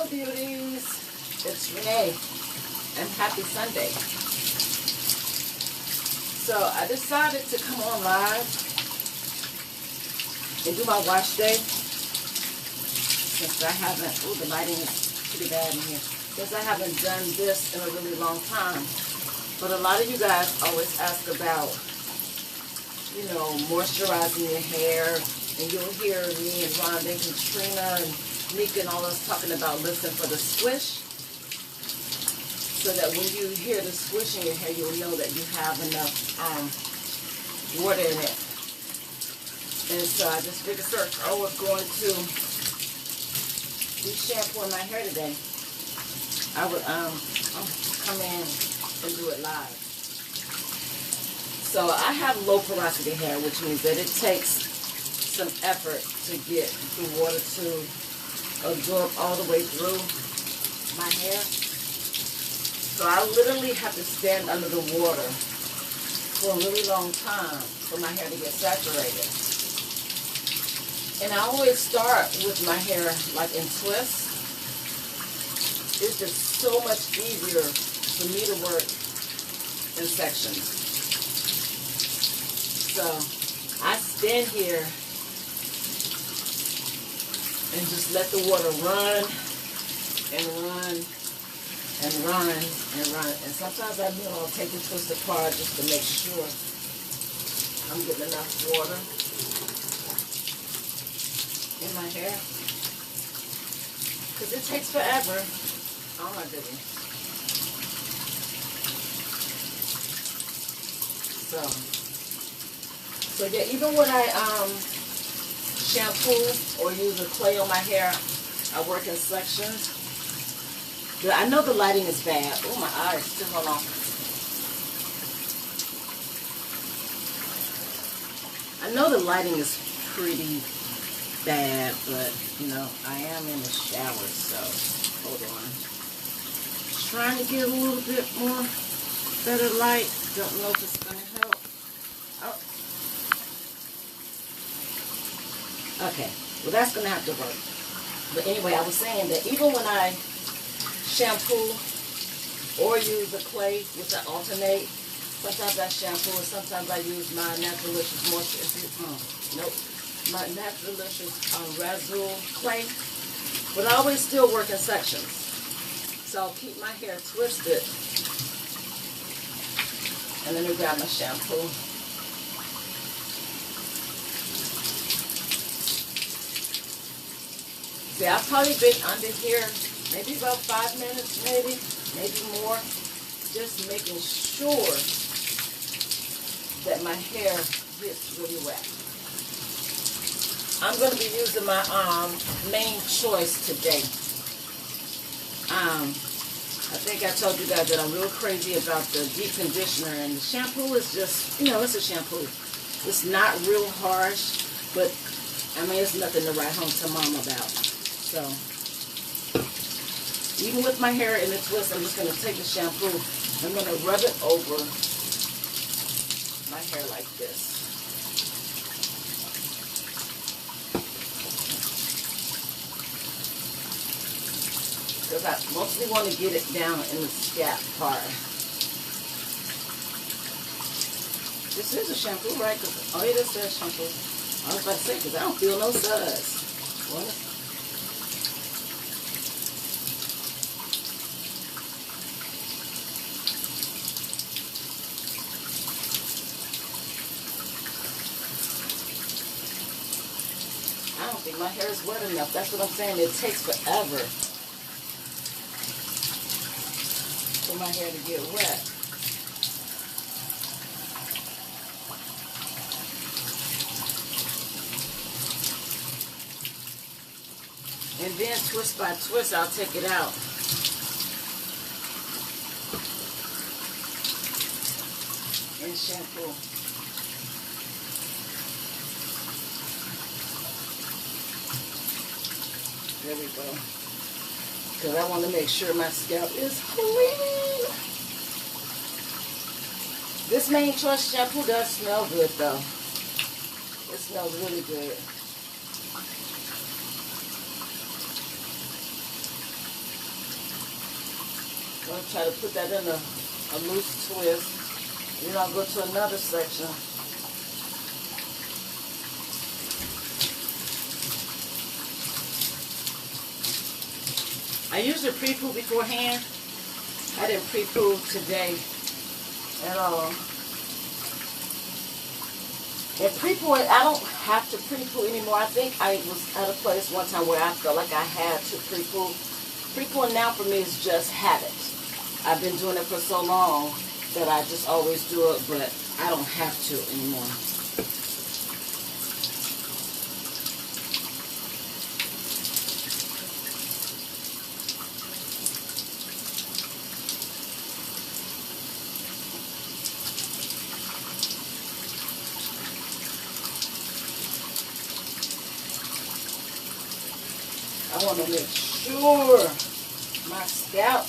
beauties, it's Renee, and happy Sunday. So I decided to come on live and do my wash day, since I haven't, oh, the lighting is pretty bad in here, since I haven't done this in a really long time. But a lot of you guys always ask about, you know, moisturizing your hair, and you'll hear me and Rhonda and Katrina and Nika and all us talking about listen for the squish, so that when you hear the squish in your hair, you'll know that you have enough water in it. And so I just figured I was going to be shampooing my hair today. I would come in and do it live. So I have low porosity hair, which means that it takes some effort to get the water to absorb all the way through my hair. So I literally have to stand under the water for a really long time for my hair to get saturated. And I always start with my hair like in twists. It's just so much easier for me to work in sections. So I stand here and just let the water run and run and run and run. And sometimes I'll take the twist apart just to make sure I'm getting enough water in my hair. Because it takes forever. Oh my goodness. So yeah, even when I shampoo or use a clay on my hair, I work in sections. I know the lighting is bad. Oh, my eyes. Still, hold on. I know the lighting is pretty bad, but, you know, I am in the shower, so hold on. Trying to get a little bit more better light. Don't know if it's going to help. Oh. Okay, well that's going to have to work. But anyway, I was saying that even when I shampoo or use a clay, which I alternate, sometimes I shampoo and sometimes I use my Naturalicious my Naturalicious Razul clay. But I always still work in sections. So I'll keep my hair twisted. And let me grab my shampoo. See, I've probably been under here maybe about 5 minutes, maybe more, just making sure that my hair gets really wet. I'm going to be using my main choice today. I think I told you guys that I'm real crazy about the deep conditioner, and the shampoo is just, you know, it's a shampoo. It's not real harsh, but I mean, it's nothing to write home to mom about. So, even with my hair in a twist, I'm just going to take the shampoo, I'm going to rub it over my hair like this. Because I mostly want to get it down in the scalp part. This is a shampoo, right? Oh, it is a shampoo. I was about to say, because I don't feel no suds. What? I don't think my hair is wet enough. That's what I'm saying. It takes forever for my hair to get wet. And then twist by twist, I'll take it out. And shampoo. There we go. Because I want to make sure my scalp is clean. This main choice shampoo does smell good though. It smells really good. I'm going to try to put that in a loose twist. Then I'll go to another section. I usually pre-poo beforehand. I didn't pre-poo today at all. And pre-pooing, I don't have to pre-poo anymore. I think I was at a place one time where I felt like I had to pre-poo. Pre-pooing now for me is just habit. I've been doing it for so long that I just always do it, but I don't have to anymore. I want to make sure my scalp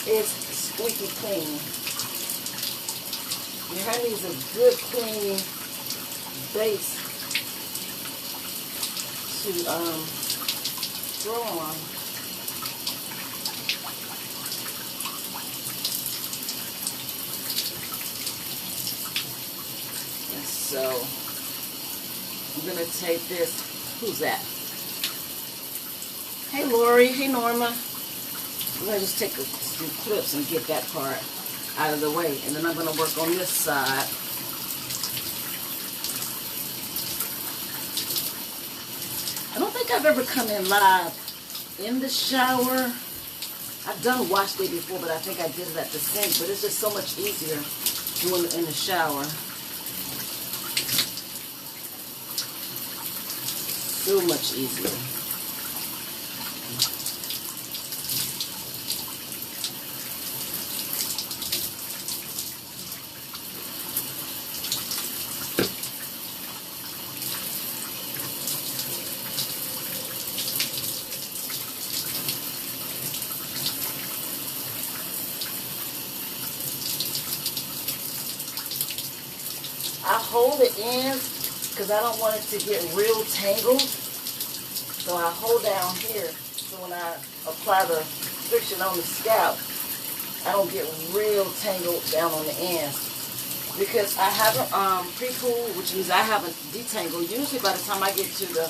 is squeaky clean. Your hair needs a good clean base to throw on. And so I'm going to take this. Who's that? Hey Lori, hey Norma. I'm going to just take some clips and get that part out of the way. And then I'm going to work on this side. I don't think I've ever come in live in the shower. I've done Washday before, but I think I did it at the sink. But it's just so much easier doing it in the shower. So much easier. I hold the ends because I don't want it to get real tangled. So I hold down here so when I apply the friction on the scalp, I don't get real tangled down on the ends. Because I haven't pre-pooled, which means I haven't detangled. Usually by the time I get to the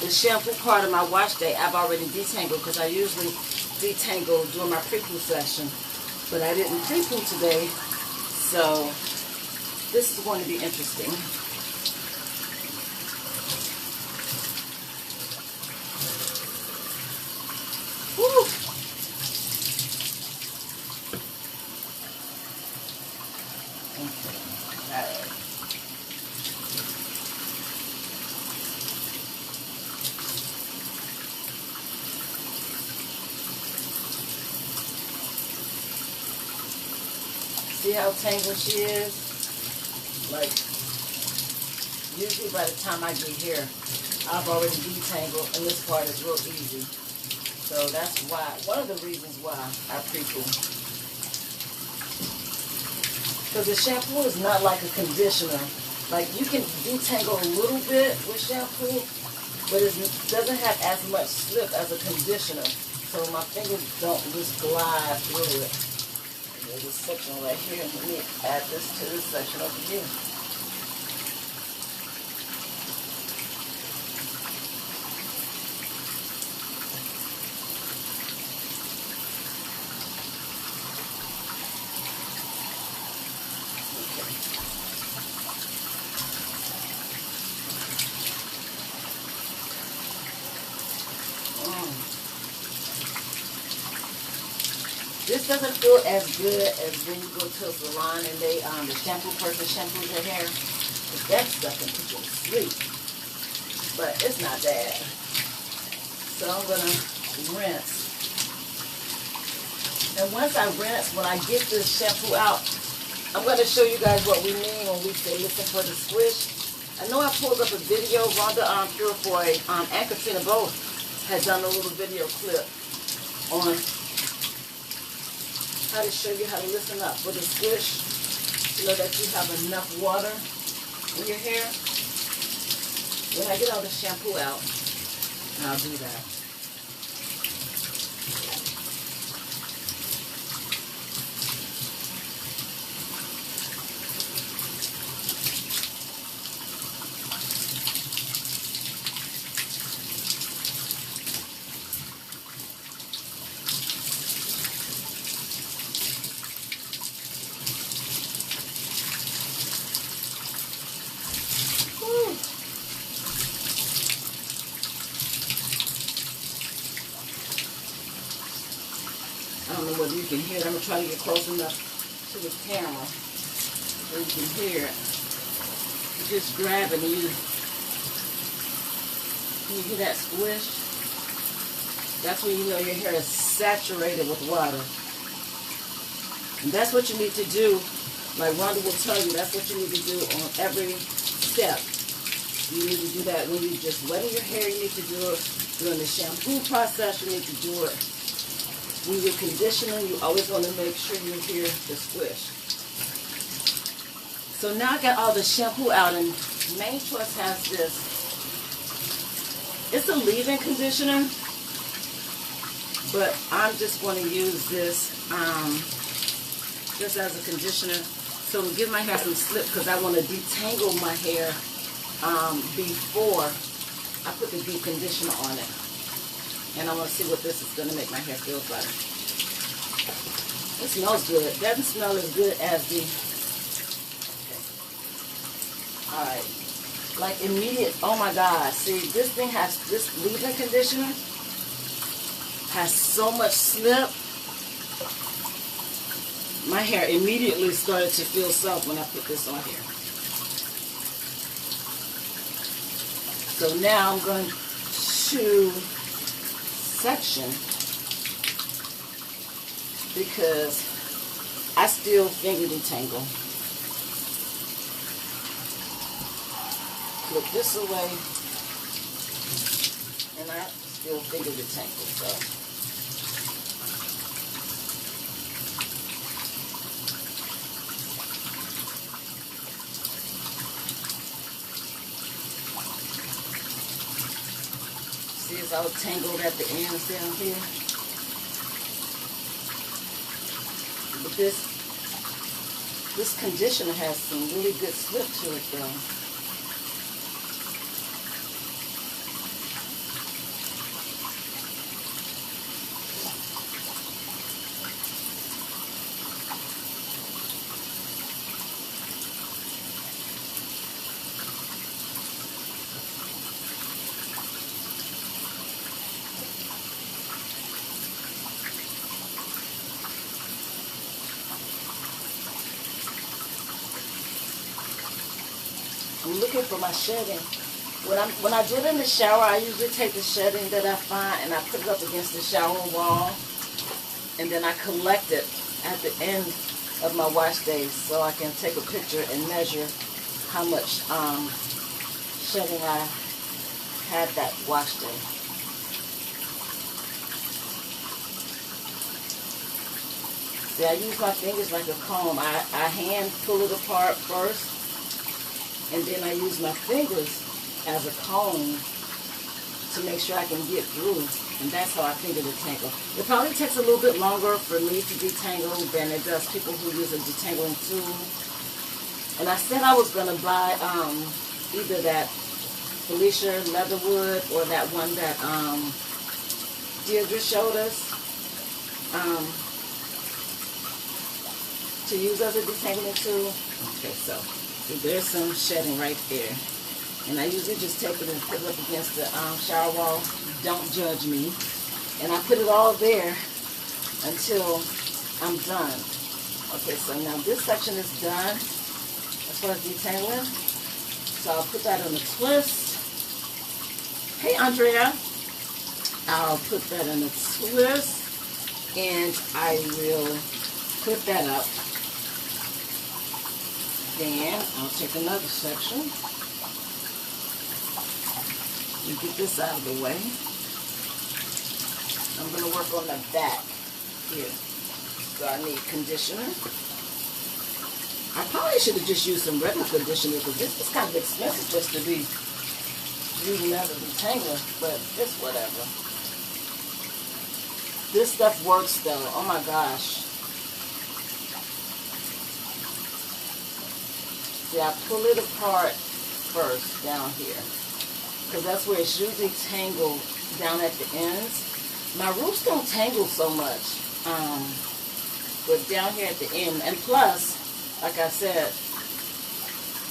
shampoo part of my wash day, I've already detangled because I usually detangle during my pre-poo session. But I didn't pre-poo today. So this is going to be interesting. Woo. Okay. All right. See how tangled she is? Like, usually by the time I get here, I've already detangled, and this part is real easy. So that's why, one of the reasons why I pre-poo. Because the shampoo is not like a conditioner. Like, you can detangle a little bit with shampoo, but it doesn't have as much slip as a conditioner. So my fingers don't just glide through it. There's a section right here. Let me add this to this section over here. This doesn't feel as good as when you go to a salon and they, the shampoo person shampoos your hair. Because that stuff can put you to sleep. But it's not bad. So I'm going to rinse. And once I rinse, when I get this shampoo out, I'm going to show you guys what we mean when we say listen for the squish. I know I pulled up a video. Rhonda Purifoy and Katrina both had done a little video clip on how to show you how to listen up with a squish, so that you have enough water in your hair. When I get all the shampoo out, and I'll do that. whether you can hear it. I'm going to try to get close enough to the camera so you can hear it. You just grab it and you hear that squish? That's when you know your hair is saturated with water. And that's what you need to do. Like Rhonda will tell you, that's what you need to do on every step. You need to do that when you're just wetting your hair. You need to do it during the shampoo process. You need to do it when you're conditioning. You always want to make sure you hear the squish. So now I got all the shampoo out, and Main Choice has this. It's a leave-in conditioner, but I'm just going to use this just as a conditioner. So to give my hair some slip, because I want to detangle my hair before I put the deep conditioner on it. And I want to see what this is going to make my hair feel better. It smells good. It doesn't smell as good as the... Okay. Alright. Like immediate... Oh my God. See, this thing has... This leave-in conditioner has so much slip. My hair immediately started to feel soft when I put this on here. So now I'm going to section because I still finger detangle. Flip this away and I still finger detangle. So. See, it's all tangled at the ends down here. But this conditioner has some really good slip to it though. I'm looking for my shedding. When I do it in the shower, I usually take the shedding that I find and I put it up against the shower wall, and then I collect it at the end of my wash days so I can take a picture and measure how much shedding I had that wash day. See, I use my fingers like a comb. I hand pull it apart first, and then I use my fingers as a comb to make sure I can get through. And that's how I finger detangle. It probably takes a little bit longer for me to detangle than it does people who use a detangling tool. And I said I was going to buy either that Felicia Leatherwood or that one that Deirdre showed us to use as a detangling tool. Okay, so there's some shedding right there. And I usually just take it and put it up against the shower wall. Don't judge me. And I put it all there until I'm done. Okay, so now this section is done as far as detangling. So I'll put that on the twist. Hey, Andrea. I'll put that in the twist. And I will put that up. Then I'll take another section and get this out of the way. I'm going to work on the back here. So I need conditioner. I probably should have just used some regular conditioner because this is kind of expensive just to be using that as a detangler, but it's whatever. This stuff works though. Oh my gosh. See, I pull it apart first down here because that's where it's usually tangled down at the ends. My roots don't tangle so much, but down here at the end. And plus, like I said,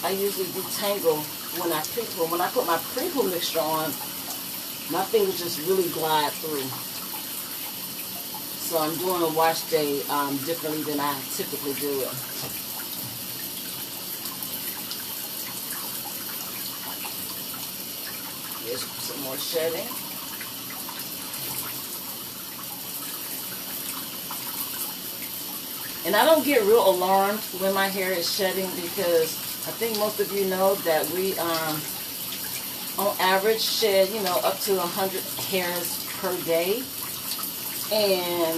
I usually detangle when I pre-pull. When I put my pre-pull mixture on, my fingers just really glide through. So I'm doing a wash day differently than I typically do it. Here's some more shedding. And I don't get real alarmed when my hair is shedding, because I think most of you know that we on average shed, you know, up to 100 hairs per day. And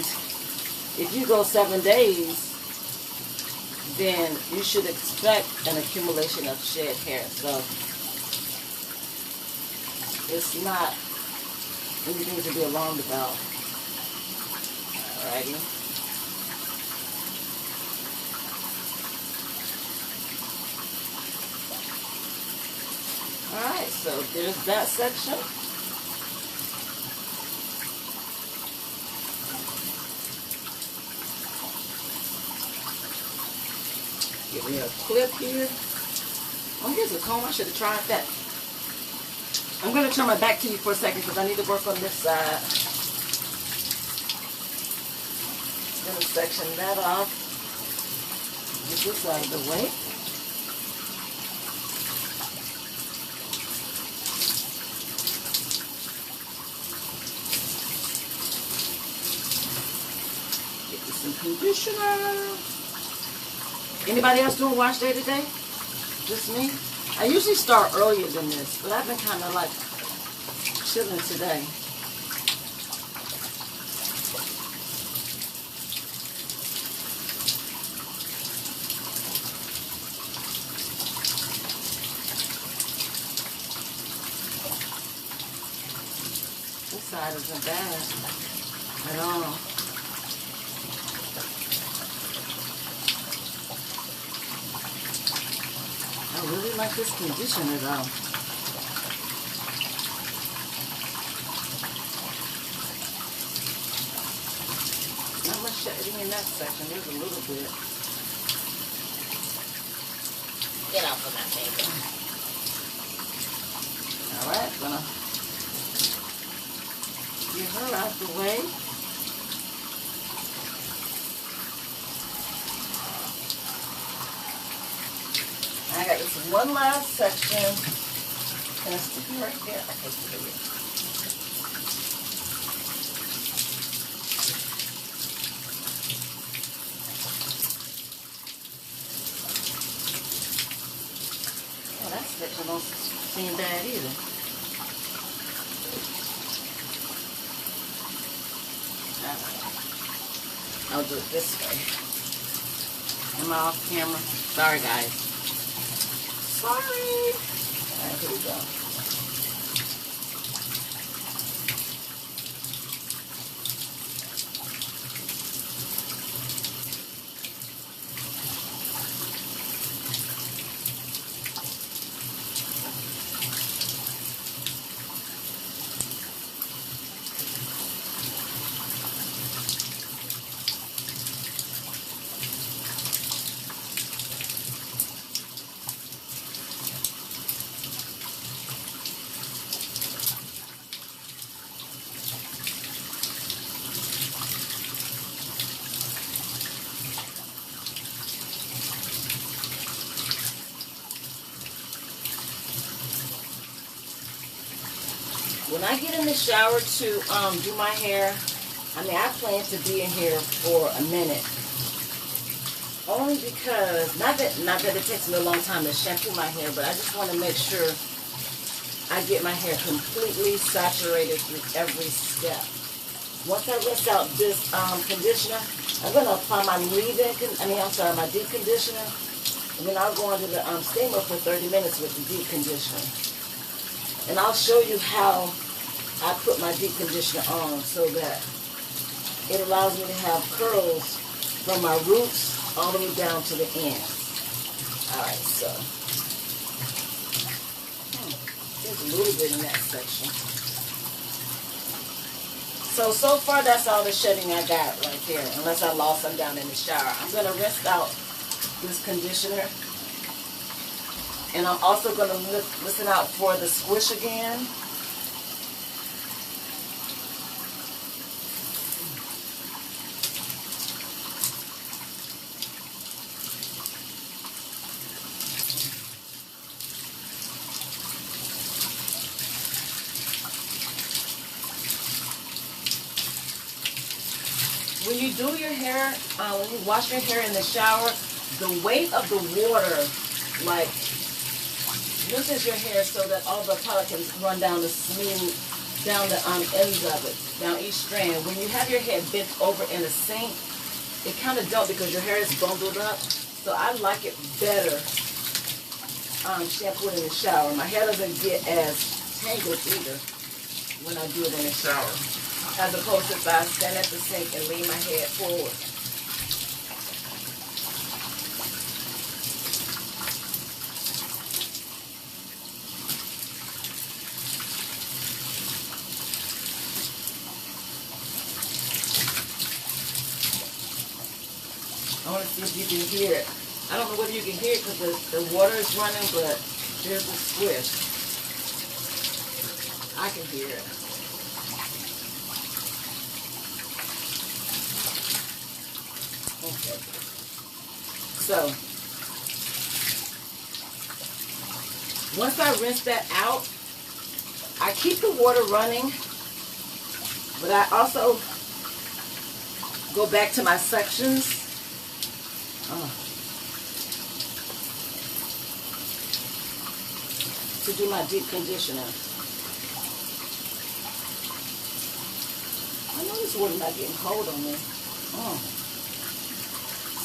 if you go 7 days, then you should expect an accumulation of shed hair. So it's not anything to be alarmed about. Alrighty. Alright, so there's that section. Give me a clip here. Oh, here's a comb. I should have tried that. I'm going to turn my back to you for a second because I need to work on this side. I'm going to section that off. Get this out of the way. Get you some conditioner. Anybody else doing wash day today? Just me? I usually start earlier than this, but I've been kind of like chilling today. This side isn't bad at all. I really like this conditioner though. Not much shedding in that section. There's a little bit. Get off of my finger. Alright, gonna get her out the way. I got this one last section. Can I stick it right there? Okay, stick it here. Oh, that section don't seem bad either. Alright. I'll do it this way. Am I off camera? Sorry, guys. Sorry. Alright, here we go. When I get in the shower to do my hair, I mean, I plan to be in here for a minute. Only because, not that it takes me a long time to shampoo my hair, but I just want to make sure I get my hair completely saturated through every step. Once I rinse out this conditioner, I'm going to apply my my deep conditioner, and then I'll go under the steamer for 30 minutes with the deep conditioner. And I'll show you how I put my deep conditioner on so that it allows me to have curls from my roots all the way down to the end. Alright, so there's a little bit in that section. So far that's all the shedding I got right there, unless I lost some down in the shower. I'm going to rinse out this conditioner. And I'm also going to listen out for the squish again. when you do your hair, when you wash your hair in the shower, the weight of the water, like, loosens your hair so that all the product can run down the smooth, down the ends of it, down each strand. When you have your head bent over in a sink, it kind of don't because your hair is bundled up. So I like it better shampooed in the shower. My hair doesn't get as tangled either when I do it in the shower, as opposed to if I stand at the sink and lean my head forward. I want to see if you can hear it. I don't know whether you can hear it because the water is running, but there's a squish. I can hear it. Okay. So, once I rinse that out, I keep the water running, but I also go back to my sections. To do my deep conditioner. I know this water not getting cold on me.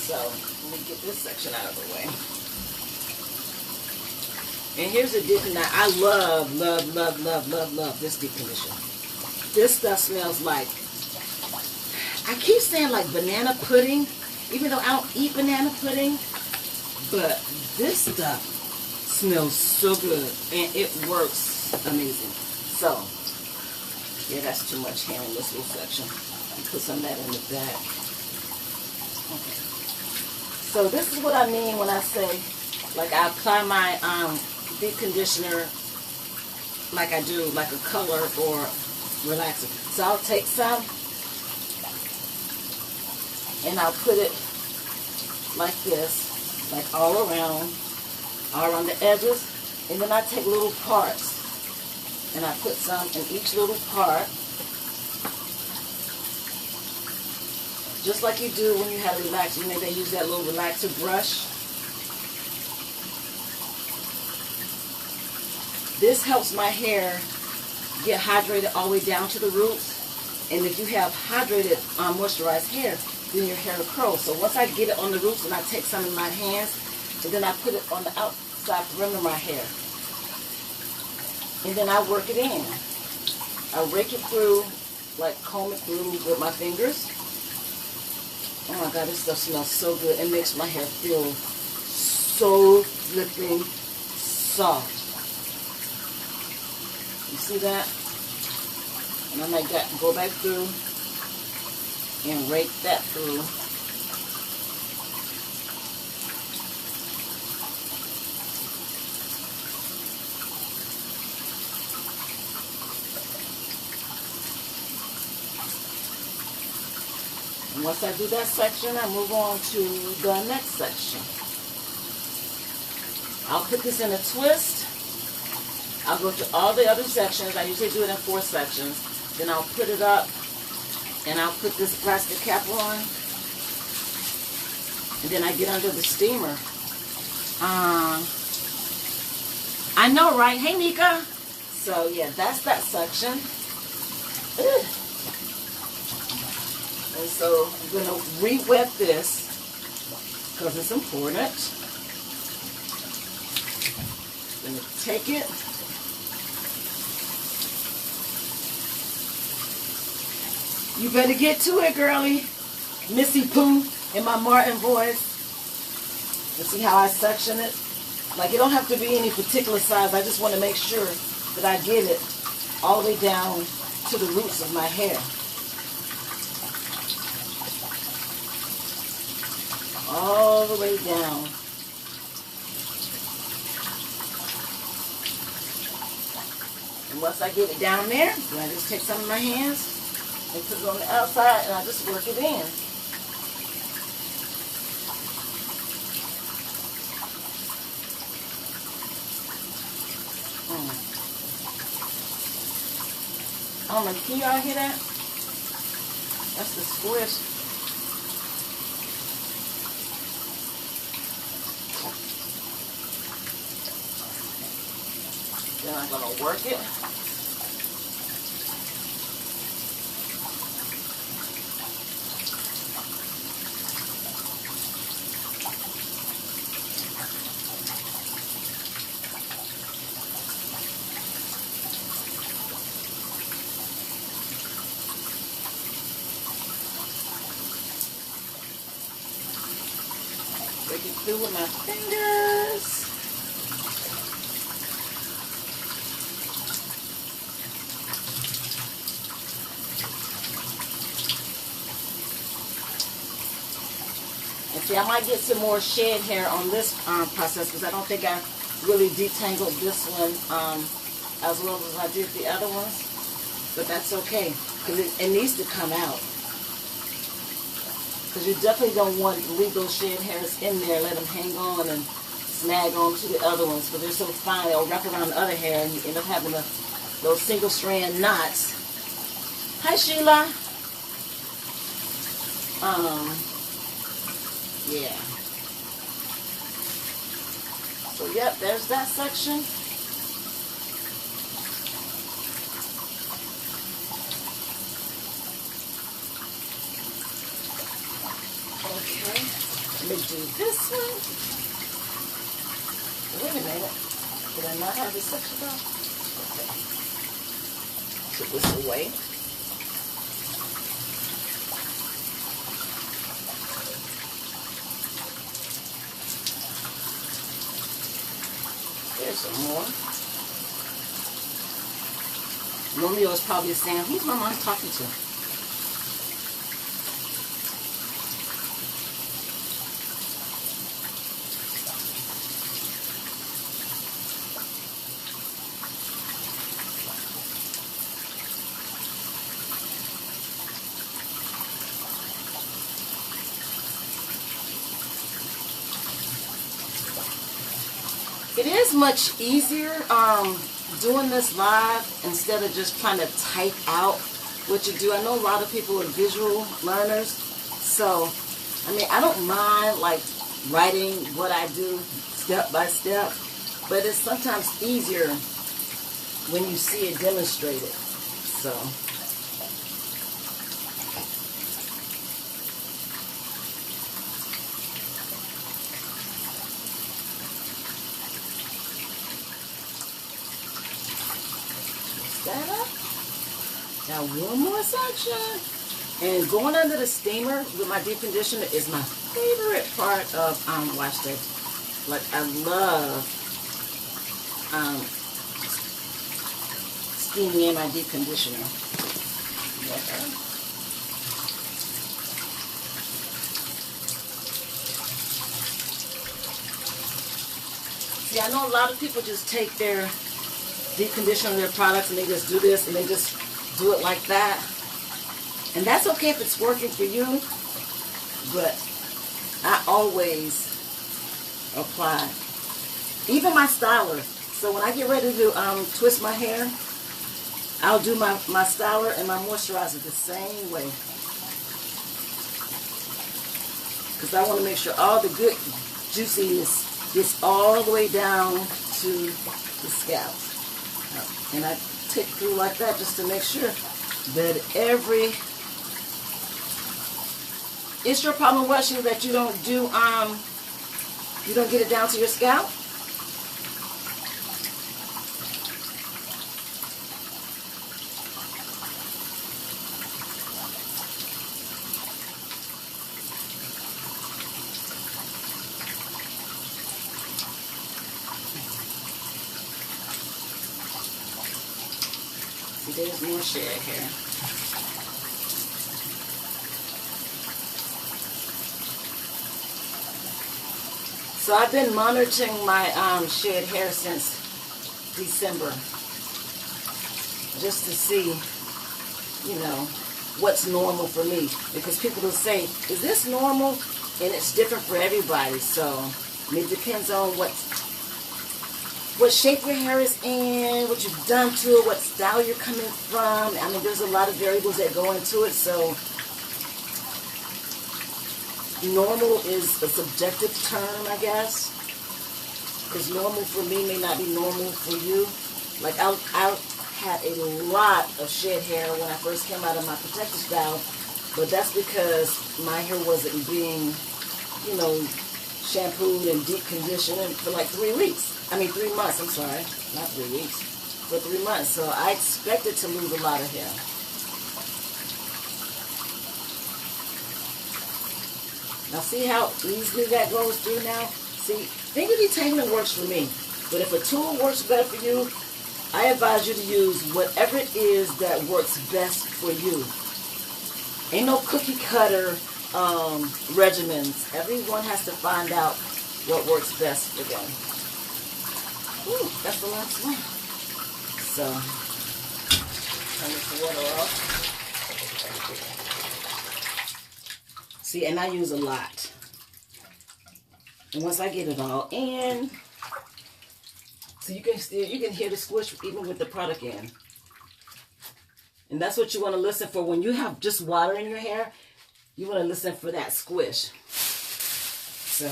So let me get this section out of the way. And here's the deep conditioner. I love this deep conditioner. This stuff smells like, I keep saying like banana pudding, even though I don't eat banana pudding, but this stuff smells so good and it works amazing. So yeah, that's too much hair in this little section. I'll put some of that in the back. Okay. So this is what I mean when I say, like, I apply my deep conditioner like I do like a color or relaxer. So I'll take some and I'll put it like this, like all around the edges, and then I take little parts and I put some in each little part, just like you do when you have relaxer. You know, they use that little relaxer brush. This helps my hair get hydrated all the way down to the roots, and if you have hydrated moisturized hair, then your hair will curl. So once I get it on the roots and I take some in my hands, and then I put it on the outside rim of my hair. And then I work it in. I rake it through, like comb it through with my fingers. Oh my God, this stuff smells so good. It makes my hair feel so flipping soft. You see that? And I might go back through and rake that through. And once I do that section, I move on to the next section. I'll put this in a twist. I'll go to all the other sections. I usually do it in 4 sections. Then I'll put it up and I'll put this plastic cap on. And then I get under the steamer. I know, right? Hey, Nika. So, yeah, that's that section. Ugh. And so I'm going to re-wet this because it's important. I'm going to take it. You better get to it, girlie. Missy Pooh in my Martin voice. You see how I section it? Like, it don't have to be any particular size. I just want to make sure that I get it all the way down to the roots of my hair. All the way down. And once I get it down there, then I just take some of my hands and put it on the outside, and I just work it in. Oh my, can y'all hear that? That's the squish. Then I'm going to work it. Break it through with my fingers. And see, I might get some more shed hair on this process because I don't think I really detangled this one as well as I did the other ones. But that's okay because it needs to come out. Because you definitely don't want to leave those shed hairs in there, let them hang on and snag on to the other ones because they're so fine. They'll wrap around the other hair and you end up having those single strand knots. Hi, Sheila. Yeah. So, yep, there's that section. Okay, let me do this one. Wait a minute. Did I not have this section done? Okay. Put this away. There's some more. Romeo is probably saying, who's my mom talking to? It is much easier doing this live instead of just trying to type out what you do. I know a lot of people are visual learners, so I mean I don't mind like writing what I do step by step, but it's sometimes easier when you see it demonstrated. So that up. Now one more section. And going under the steamer with my deep conditioner is my favorite part of Washday. Like I love steaming in my deep conditioner. Yeah. See, I know a lot of people just take their deep conditioner their products and they just do this and they just do it like that. And that's okay if it's working for you, but I always apply. Even my styler. So when I get ready to twist my hair, I'll do my styler and my moisturizer the same way. Because I want to make sure all the good juiciness gets all the way down to the scalp. And I tick through like that just to make sure that it's your problem washing that you don't do you don't get it down to your scalp. There's more shed hair. So I've been monitoring my shed hair since December, just to see, you know, what's normal for me. Because people will say, is this normal? And it's different for everybody. So it depends on what shape your hair is in, what you've done to it, what style you're coming from. I mean, there's a lot of variables that go into it, so normal is a subjective term, I guess, because normal for me may not be normal for you. Like I had a lot of shed hair when I first came out of my protective style, but that's because my hair wasn't being, you know, shampooed and deep conditioned for like 3 weeks. I mean 3 months, I'm sorry. Not 3 weeks. For 3 months. So I expected to lose a lot of hair. Now see how easily that goes through now? See, finger detangling works for me. But if a tool works better for you, I advise you to use whatever it is that works best for you. Ain't no cookie cutter regimens. Everyone has to find out what works best for them. Ooh, that's the last one. So, turn this water off. See, and I use a lot. And once I get it all in, so you can hear the squish even with the product in. And that's what you want to listen for when you have just water in your hair. You want to listen for that squish. So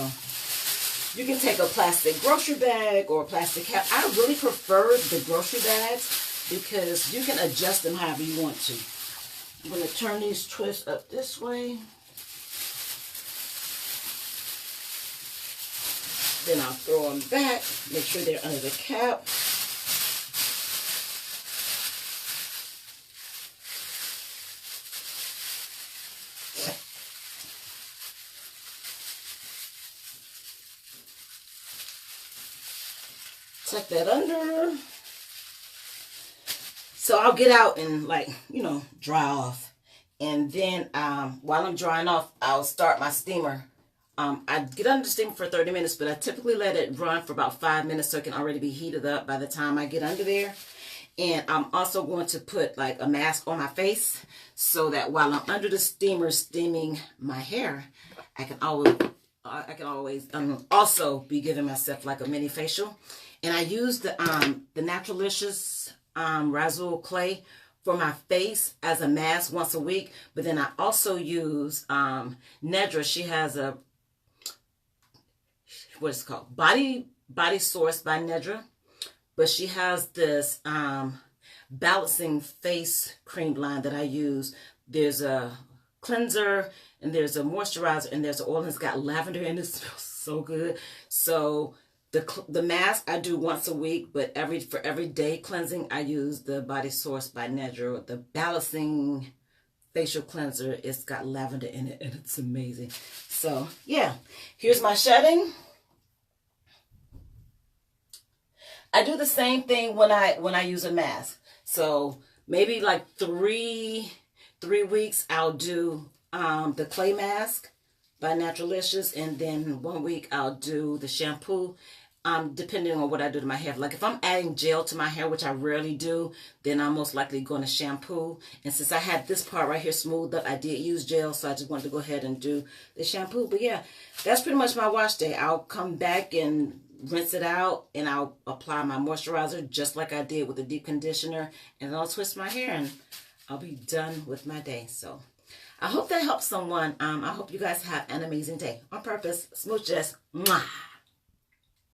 you can take a plastic grocery bag or a plastic cap. I really prefer the grocery bags because you can adjust them however you want to. I'm going to turn these twists up this way. Then I'll throw them back, make sure they're under the cap. Tuck that under. So I'll get out and, like, you know, dry off. And then while I'm drying off, I'll start my steamer. I get under the steamer for 30 minutes, but I typically let it run for about 5 minutes so it can already be heated up by the time I get under there. And I'm also going to put like a mask on my face so that while I'm under the steamer steaming my hair, I can always also be giving myself like a mini facial. And I use the Naturalicious Razzle Clay for my face as a mask once a week. But then I also use Nedra. She has a, what is it called? Body Source by Nedra. But she has this balancing face cream line that I use. There's a cleanser and there's a moisturizer and there's an oil and it's got lavender in it. It smells so good. So the mask I do once a week, but for every day cleansing I use the Body Source by Nedra. The balancing facial cleanser, it's got lavender in it and it's amazing. So yeah, here's my shedding. I do the same thing when I use a mask. So maybe like three weeks I'll do the clay mask by Naturalicious, and then 1 week I'll do the shampoo. Depending on what I do to my hair. Like if I'm adding gel to my hair, which I rarely do, then I'm most likely going to shampoo. And since I had this part right here smoothed up, I did use gel, so I just wanted to go ahead and do the shampoo. But yeah, that's pretty much my wash day. I'll come back and rinse it out, and I'll apply my moisturizer just like I did with the deep conditioner, and then I'll twist my hair, and I'll be done with my day. So I hope that helps someone. I hope you guys have an amazing day. On purpose. Smooches. Mwah.